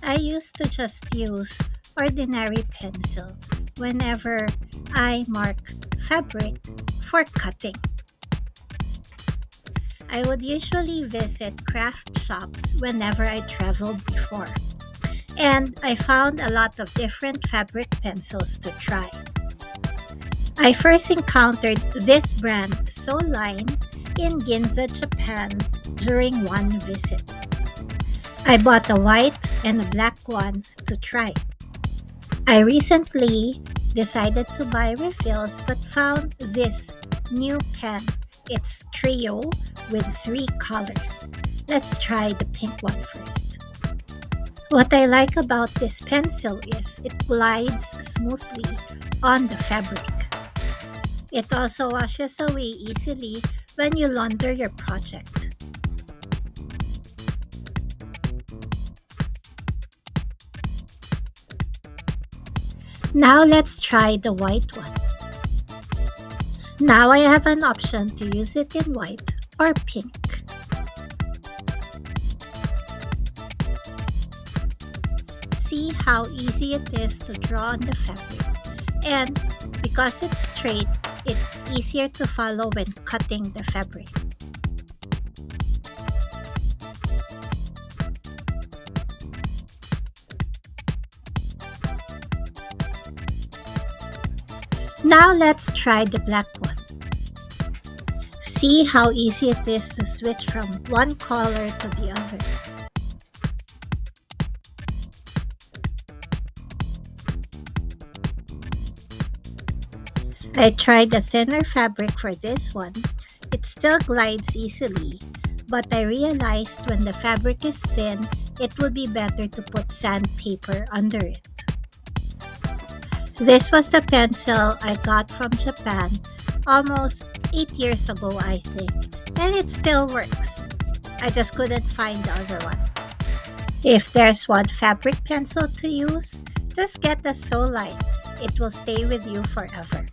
I used to just use ordinary pencil whenever I mark fabric for cutting. I would usually visit craft shops whenever I traveled before, and I found a lot of different fabric pencils to try. I first encountered this brand Soline in Ginza, Japan during one visit. I bought a white and a black one to try. I recently decided to buy refills but found this new pen. It's trio with three colors. Let's try the pink one first. What I like about this pencil is it glides smoothly on the fabric. It also washes away easily when you launder your project. Now let's try the white one. Now I have an option to use it in white or pink. See how easy it is to draw on the fabric, and because it's straight, it's easier to follow when cutting the fabric. Now let's try the black one. See how easy it is to switch from one color to the other. I tried a thinner fabric for this one. It still glides easily, but I realized when the fabric is thin, it would be better to put sandpaper under it. This was the pencil I got from Japan almost 8 years ago, I think, and it still works. I just couldn't find the other one. If there's one fabric pencil to use, just get the Soline. It will stay with you forever.